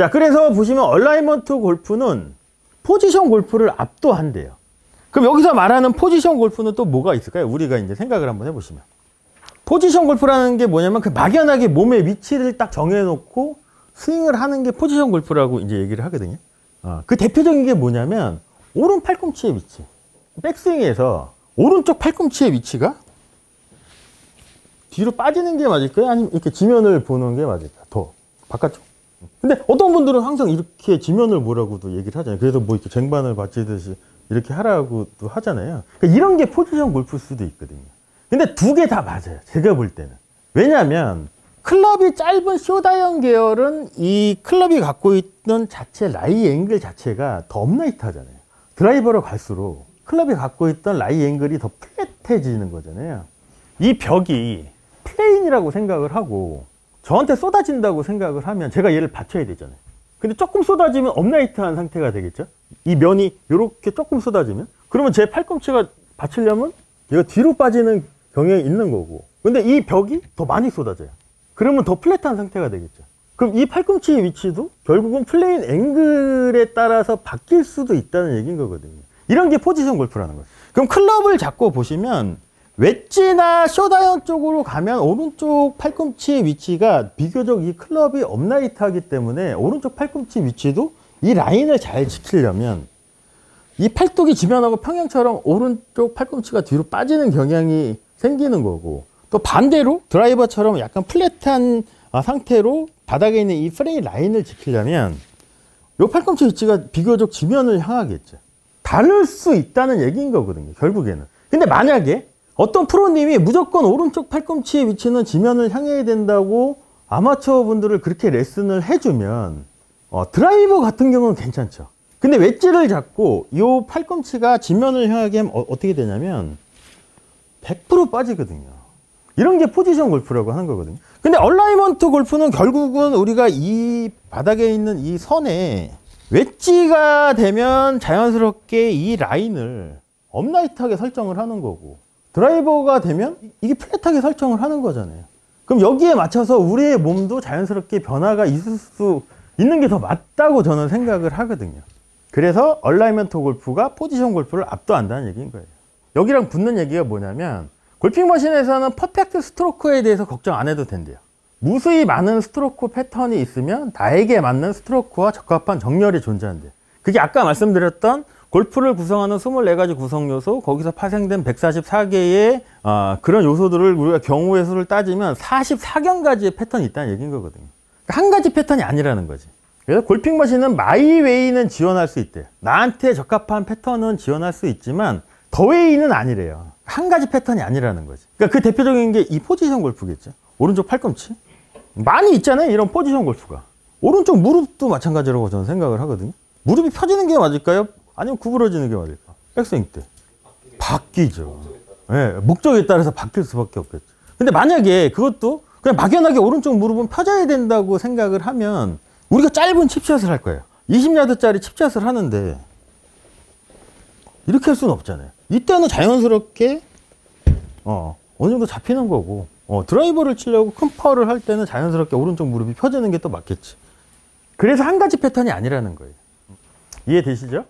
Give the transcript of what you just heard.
자, 그래서 보시면 얼라이먼트 골프는 포지션 골프를 압도한대요. 그럼 여기서 말하는 포지션 골프는 또 뭐가 있을까요? 우리가 이제 생각을 한번 해보시면. 포지션 골프라는 게 뭐냐면 그 막연하게 몸의 위치를 딱 정해놓고 스윙을 하는 게 포지션 골프라고 이제 얘기를 하거든요. 그 대표적인 게 뭐냐면 오른 팔꿈치의 위치. 백스윙에서 오른쪽 팔꿈치의 위치가 뒤로 빠지는 게 맞을까요? 아니면 이렇게 지면을 보는 게 맞을까요? 더 바깥쪽. 근데 어떤 분들은 항상 이렇게 지면을 보라고도 얘기를 하잖아요. 그래서 뭐 이렇게 쟁반을 받치듯이 이렇게 하라고도 하잖아요. 그러니까 이런 게 포지션 골프일 수도 있거든요. 근데 두 개 다 맞아요. 제가 볼 때는. 왜냐하면 클럽이 짧은 쇼다이언 계열은 이 클럽이 갖고 있던 자체 라이 앵글 자체가 더 업라이트 하잖아요. 드라이버로 갈수록 클럽이 갖고 있던 라이 앵글이 더 플랫해지는 거잖아요. 이 벽이 플레인이라고 생각을 하고 저한테 쏟아진다고 생각을 하면 제가 얘를 받쳐야 되잖아요. 근데 조금 쏟아지면 업라이트한 상태가 되겠죠. 이 면이 이렇게 조금 쏟아지면 그러면 제 팔꿈치가 받치려면 얘가 뒤로 빠지는 경향이 있는 거고, 근데 이 벽이 더 많이 쏟아져요. 그러면 더 플랫한 상태가 되겠죠. 그럼 이 팔꿈치의 위치도 결국은 플레인 앵글에 따라서 바뀔 수도 있다는 얘기인 거거든요. 이런 게 포지션 골프라는 거죠. 그럼 클럽을 잡고 보시면 웨지나 쇼다이언 쪽으로 가면 오른쪽 팔꿈치의 위치가 비교적 이 클럽이 업라이트하기 때문에 오른쪽 팔꿈치 위치도 이 라인을 잘 지키려면 이 팔뚝이 지면하고 평행처럼 오른쪽 팔꿈치가 뒤로 빠지는 경향이 생기는 거고, 또 반대로 드라이버처럼 약간 플랫한 상태로 바닥에 있는 이 프레임 라인을 지키려면 이 팔꿈치 위치가 비교적 지면을 향하겠죠. 다를 수 있다는 얘기인 거거든요, 결국에는. 근데 만약에 어떤 프로님이 무조건 오른쪽 팔꿈치의 위치는 지면을 향해야 된다고 아마추어 분들을 그렇게 레슨을 해주면 드라이버 같은 경우는 괜찮죠. 근데 웨지를 잡고 이 팔꿈치가 지면을 향하게 하면 어떻게 되냐면 100% 빠지거든요. 이런 게 포지션 골프라고 하는 거거든요. 근데 얼라이먼트 골프는 결국은 우리가 이 바닥에 있는 이 선에 웨지가 되면 자연스럽게 이 라인을 업라이트하게 설정을 하는 거고, 드라이버가 되면 이게 플랫하게 설정을 하는 거잖아요. 그럼 여기에 맞춰서 우리의 몸도 자연스럽게 변화가 있을 수 있는 게 더 맞다고 저는 생각을 하거든요. 그래서 얼라이먼트 골프가 포지션 골프를 압도한다는 얘기인 거예요. 여기랑 붙는 얘기가 뭐냐면 골핑 머신에서는 퍼펙트 스트로크에 대해서 걱정 안 해도 된대요. 무수히 많은 스트로크 패턴이 있으면 나에게 맞는 스트로크와 적합한 정렬이 존재한대요. 그게 아까 말씀드렸던 골프를 구성하는 24가지 구성 요소, 거기서 파생된 144개의 그런 요소들을 우리가 경우의 수를 따지면 44경가지의 패턴이 있다는 얘기인 거거든요. 그러니까 한 가지 패턴이 아니라는 거지. 그래서 골핑 머신은 마이웨이는 지원할 수 있대요. 나한테 적합한 패턴은 지원할 수 있지만 더웨이는 아니래요. 한 가지 패턴이 아니라는 거지. 그러니까 그 대표적인 게 이 포지션 골프겠죠. 오른쪽 팔꿈치. 많이 있잖아요, 이런 포지션 골프가. 오른쪽 무릎도 마찬가지라고 저는 생각을 하거든요. 무릎이 펴지는 게 맞을까요? 아니면 구부러지는 게 맞을까? 백스윙 때. 바뀌죠. 네, 목적에 따라서 바뀔 수밖에 없겠죠. 근데 만약에 그것도 그냥 막연하게 오른쪽 무릎은 펴져야 된다고 생각을 하면 우리가 짧은 칩샷을 할 거예요. 20야드짜리 칩샷을 하는데 이렇게 할 수는 없잖아요. 이때는 자연스럽게 어느 정도 잡히는 거고, 드라이버를 치려고 큰 파워를 할 때는 자연스럽게 오른쪽 무릎이 펴지는 게 또 맞겠지. 그래서 한 가지 패턴이 아니라는 거예요. 이해되시죠?